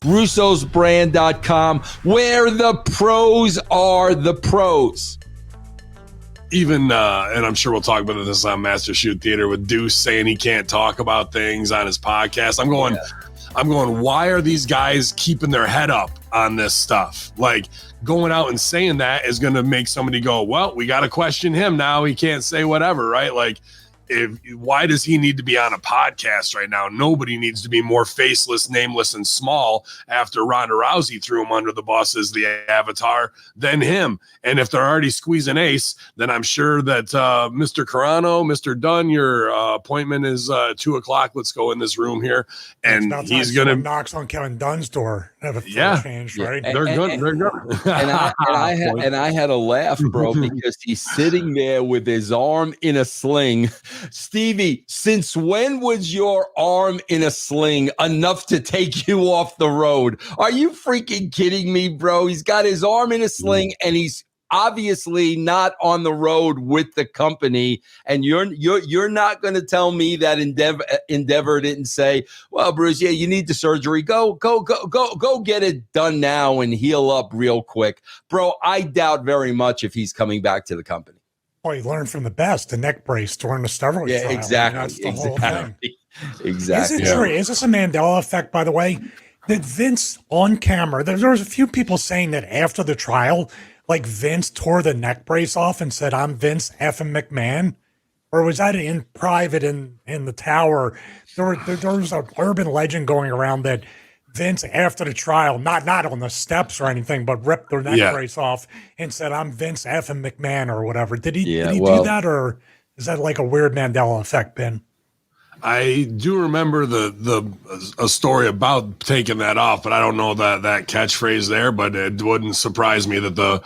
russosbrand.com, where the pros are the pros. Even, and I'm sure we'll talk about this on Master Shoot Theater with Deuce saying he can't talk about things on his podcast. I'm going, why are these guys keeping their head up on this stuff? Like, going out and saying that is going to make somebody go, well, we got to question him now. He can't say whatever, right? Like, why does he need to be on a podcast right now? Nobody needs to be more faceless, nameless, and small after Ronda Rousey threw him under the bus as the avatar than him. And if they're already squeezing Ace, then I'm sure that Mr. Carano, Mr. Dunn, your appointment is 2:00. Let's go in this room here. And he's going to knocks on Kevin Dunn's door. Have a change, right? They're good. And I had a laugh, bro, because he's sitting there with his arm in a sling. Stevie, since when was your arm in a sling enough to take you off the road? Are you freaking kidding me, bro? He's got his arm in a sling and he's obviously not on the road with the company. And you're not going to tell me that Endeavor didn't say, well, Bruce, yeah, you need the surgery. Go get it done now and heal up real quick. Bro, I doubt very much if he's coming back to the company. Oh, he learned from the best, the neck brace during the steroid trial. Exactly. That's the whole thing. Exactly. Is it true? Is this a Mandela effect, by the way? That Vince on camera, there was a few people saying that after the trial, like Vince tore the neck brace off and said, I'm Vince effing McMahon? Or was that in private in the tower? There was an urban legend going around that Vince, after the trial, not on the steps or anything, but ripped their neck brace off and said, I'm Vince effing McMahon or whatever. Did he do that, or is that like a weird Mandela effect, Ben? I do remember a story about taking that off, but I don't know that catchphrase there. But it wouldn't surprise me that the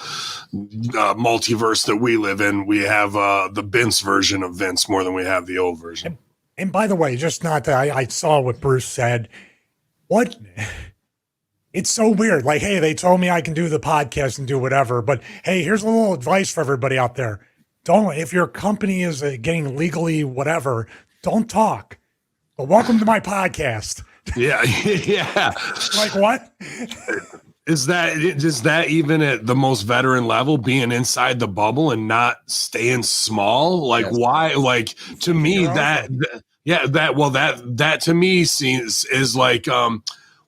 multiverse that we live in, we have the Vince version of Vince more than we have the old version. And by the way, just not that I saw what Bruce said. What? It's so weird. Like, hey, they told me I can do the podcast and do whatever, but hey, here's a little advice for everybody out there. If your company is getting legally whatever, don't talk. But welcome to my podcast. Yeah. Like what? Is that even at the most veteran level, being inside the bubble and not staying small? Like, why? Like, to me, that to me is like,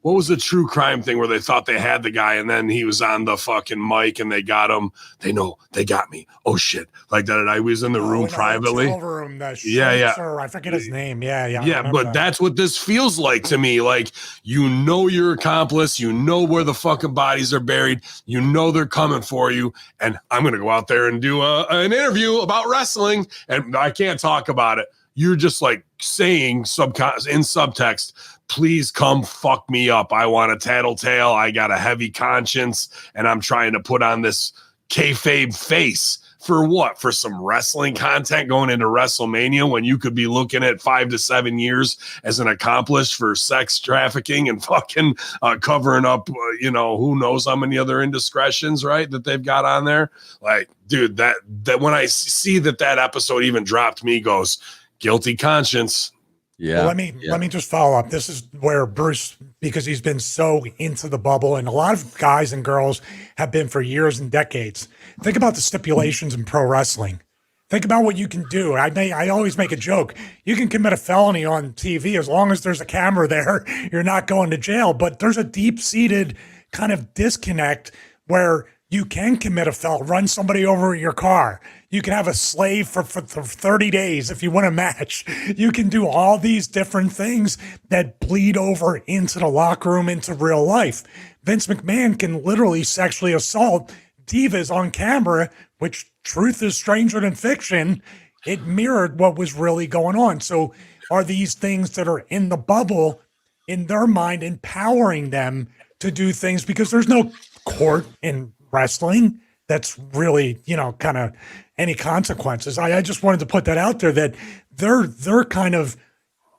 what was the true crime thing where they thought they had the guy and then he was on the fucking mic and they got him? They know they got me. Oh shit! Like that. I was in the room privately. Room, Sir, I forget his name. Yeah. But that's what this feels like to me. Like, you know, your accomplice. You know where the fucking bodies are buried. You know they're coming for you. And I'm gonna go out there and do an interview about wrestling, and I can't talk about it. You're just like saying in subtext, please come fuck me up. I want a tattletale. I got a heavy conscience, and I'm trying to put on this kayfabe face. For what? For some wrestling content going into WrestleMania when you could be looking at 5 to 7 years as an accomplice for sex trafficking and fucking covering up, who knows how many other indiscretions, right, that they've got on there. Like, dude, that when I see that episode even dropped, me goes, guilty conscience. Yeah. Well, let me just follow up. This is where Bruce, because he's been so into the bubble, and a lot of guys and girls have been for years and decades. Think about the stipulations in pro wrestling. Think about what you can do. I always make a joke. You can commit a felony on TV as long as there's a camera there. You're not going to jail. But there's a deep-seated kind of disconnect where you can commit a felony, run somebody over in your car. You can have a slave for 30 days if you win a match. You can do all these different things that bleed over into the locker room, into real life. Vince McMahon can literally sexually assault divas on camera, which truth is stranger than fiction. It mirrored what was really going on. So are these things that are in the bubble, in their mind, empowering them to do things? Because there's no court in wrestling that's really, kind of any consequences. I just wanted to put that out there, that they're kind of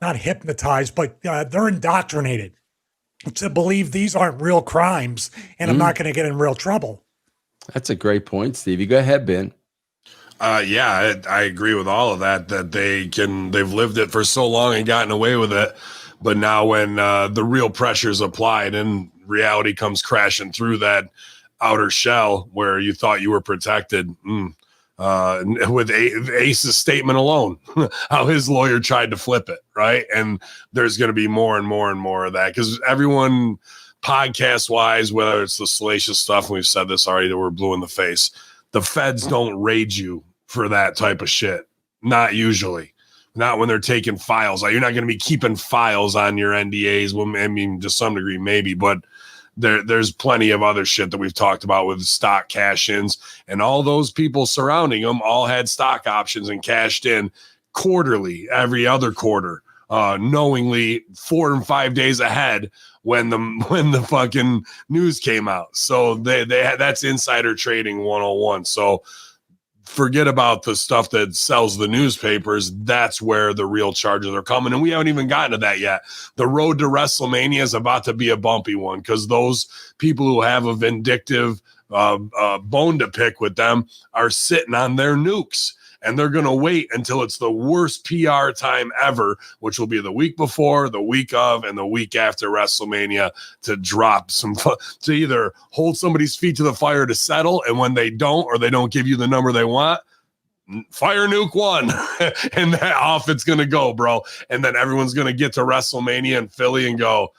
not hypnotized, but they're indoctrinated to believe these aren't real crimes and I'm not going to get in real trouble. That's a great point, Stevie. Go ahead, Ben. I agree with all of that they've lived it for so long and gotten away with it. But now when the real pressure's applied, and reality comes crashing through that outer shell where you thought you were protected. With Ace's statement alone, how his lawyer tried to flip it, right? And there's going to be more and more and more of that because everyone, podcast wise, whether it's the salacious stuff, and we've said this already, that we're blue in the face, the feds don't raid you for that type of shit. Not usually. Not when they're taking files. Like, you're not going to be keeping files on your NDAs. Well, I mean, to some degree, maybe, but there's plenty of other shit that we've talked about with stock cash-ins, and all those people surrounding them all had stock options and cashed in quarterly, every other quarter, knowingly 4 and 5 days ahead when the fucking news came out. So they that's insider trading 101. So forget about the stuff that sells the newspapers. That's where the real charges are coming. And we haven't even gotten to that yet. The road to WrestleMania is about to be a bumpy one because those people who have a vindictive bone to pick with them are sitting on their nukes. And they're going to wait until it's the worst PR time ever, which will be the week before, the week of, and the week after WrestleMania to drop to either hold somebody's feet to the fire to settle. And when they don't, or they don't give you the number they want, fire nuke one. And that off it's going to go, bro. And then everyone's going to get to WrestleMania in Philly and go,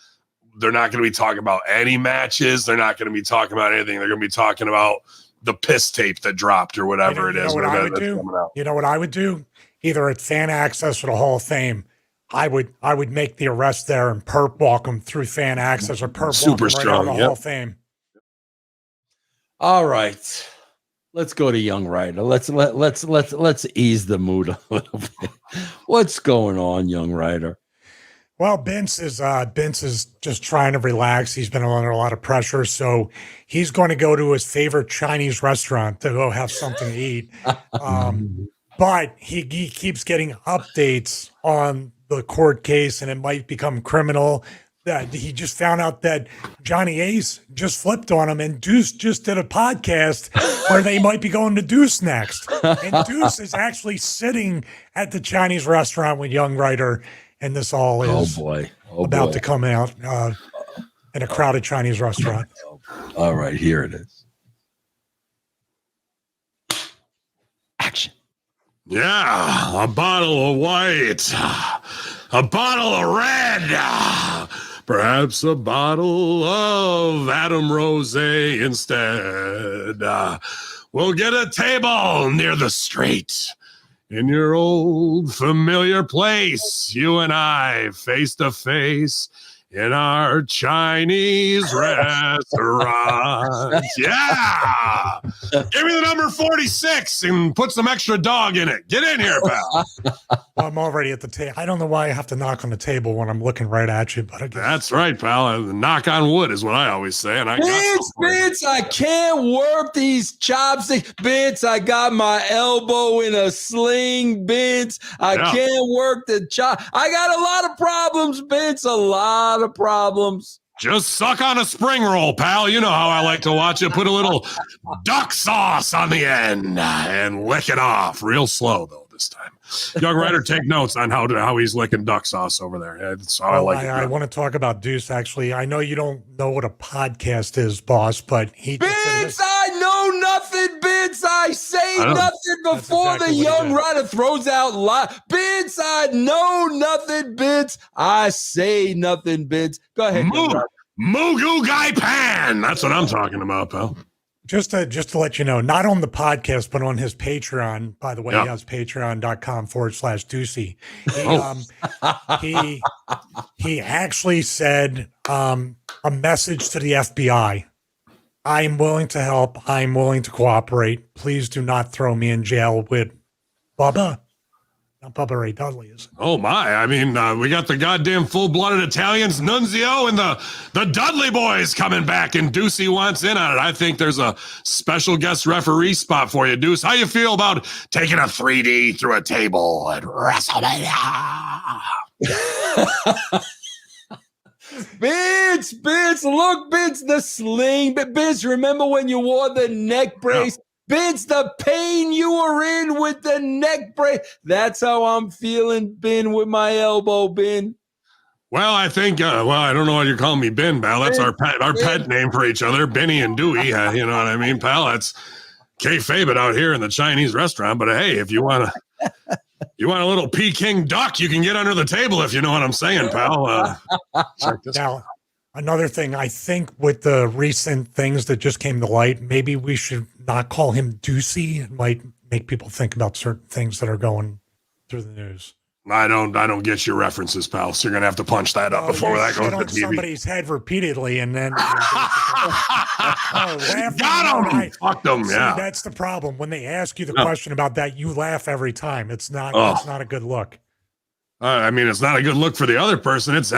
they're not going to be talking about any matches. They're not going to be talking about anything. They're going to be talking about the piss tape that dropped or whatever it is. You know what I would do? Either at Fan Access or the Hall of Fame, I would make the arrest there and perp walk them through Fan Access or perp super walk them right out of the Hall of Fame. All right. Let's go to Young Ryder. Let's ease the mood a little bit. What's going on, Young Ryder? Well, Vince is just trying to relax. He's been under a lot of pressure, so he's going to go to his favorite Chinese restaurant to go have something to eat. But he keeps getting updates on the court case, and it might become criminal. That he just found out that Johnny Ace just flipped on him, and Deuce just did a podcast where they might be going to Deuce next. And Deuce is actually sitting at the Chinese restaurant with Young Ryder. And this all is about to come out in a crowded Chinese restaurant. All right, here it is. Action. Yeah, a bottle of white, a bottle of red, perhaps a bottle of Adam Rosé instead. We'll get a table near the straight. In your old familiar place, you and I face to face in our Chinese restaurant. Yeah! Give me the number 46 and put some extra dog in it. Get in here, pal. I'm already at the table. I don't know why I have to knock on the table when I'm looking right at you, but I guess. That's right, pal. Knock on wood is what I always say. And Vince, I can't work these chopsticks. Vince, I got my elbow in a sling. Vince, I can't work the chop. I got a lot of problems, Vince. A lot of problems. Just suck on a spring roll, pal. You know how I like to watch it. Put a little duck sauce on the end and lick it off. Real slow, though, this time. Young Ryder, take notes on how he's licking duck sauce over there. That's how I like it. I want to talk about Deuce, actually. I know you don't know what a podcast is, boss, but he... Vince, I know nothing, Vince. I say nothing before exactly the Young Ryder throws out live. Vince, I know nothing, Vince. I say nothing, Vince. Go ahead. Mugu Gai Pan. That's what I'm talking about, pal. Just to let you know, not on the podcast, but on his Patreon, by the way, he has patreon.com/Deucey. He actually said a message to the FBI. I'm willing to help. I'm willing to cooperate. Please do not throw me in jail with Bubba. Not Bubba Ray Dudley, is it? Oh, my. I mean, we got the goddamn full-blooded Italians, Nunzio, and the Dudley boys coming back, and Deucey wants in on it. I think there's a special guest referee spot for you, Deuce. How you feel about taking a 3D through a table at WrestleMania? Vince, look, Vince, the sling. Vince, remember when you wore the neck brace? Yeah. Vince, the pain you were in with the neck brace. That's how I'm feeling, Ben, with my elbow, Ben. Well, I think, I don't know what you're calling me, Ben, pal. That's our pet name for each other, Benny and Dewey. You know what I mean, pal? That's kayfabe it out here in the Chinese restaurant. But hey, if you want a little Peking duck, you can get under the table, if you know what I'm saying, pal. Check this now, another thing, I think with the recent things that just came to light, maybe we should not call him Deucey. It might make people think about certain things that are going through the news. I don't get your references, pal. So you're gonna have to punch that up before that goes to TV. Somebody's head repeatedly, and then got him. Fuck them. Yeah, that's the problem. When they ask you the question about that, you laugh every time. It's not. It's not a good look. I mean, it's not a good look for the other person. It's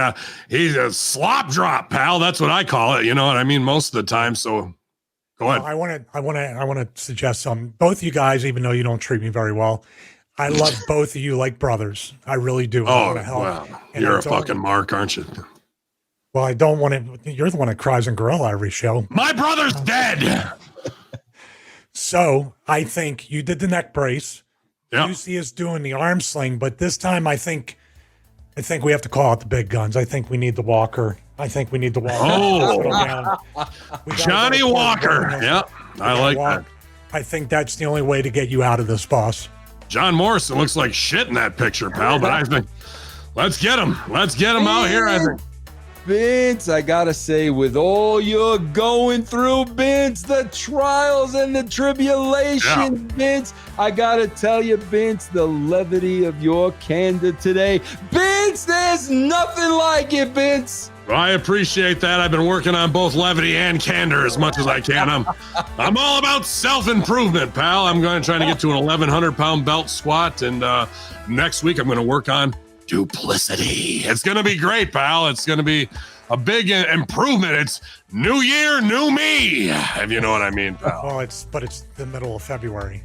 he's a slop drop, pal. That's what I call it. You know what I mean? Most of the time. So go ahead. I want to suggest something. Both you guys, even though you don't treat me very well, I love both of you like brothers. I really do. Oh, wow. You're a fucking mark, aren't you? Well, I don't want to. You're the one that cries in Gorilla every show. My brother's dead. So I think you did the neck brace. Yeah. Lucy is doing the arm sling, but this time I think we have to call out the big guns. I think we need the Walker. Oh, Johnny Walker. Yeah, I like that. I think that's the only way to get you out of this, boss. John Morrison looks like shit in that picture, pal, but I think let's get him. Let's get him out here. I think. Vince, I gotta say, with all you're going through, Vince, the trials and the tribulation, Vince, I gotta tell you, Vince, the levity of your candor today. Vince, there's nothing like it, Vince. I appreciate that. I've been working on both levity and candor as much as I can. I'm all about self-improvement, pal. I'm going to try to get to an 1,100-pound belt squat, and next week I'm going to work on duplicity. It's going to be great, pal. It's going to be a big improvement. It's new year, new me, if you know what I mean, pal. Well, it's the middle of February.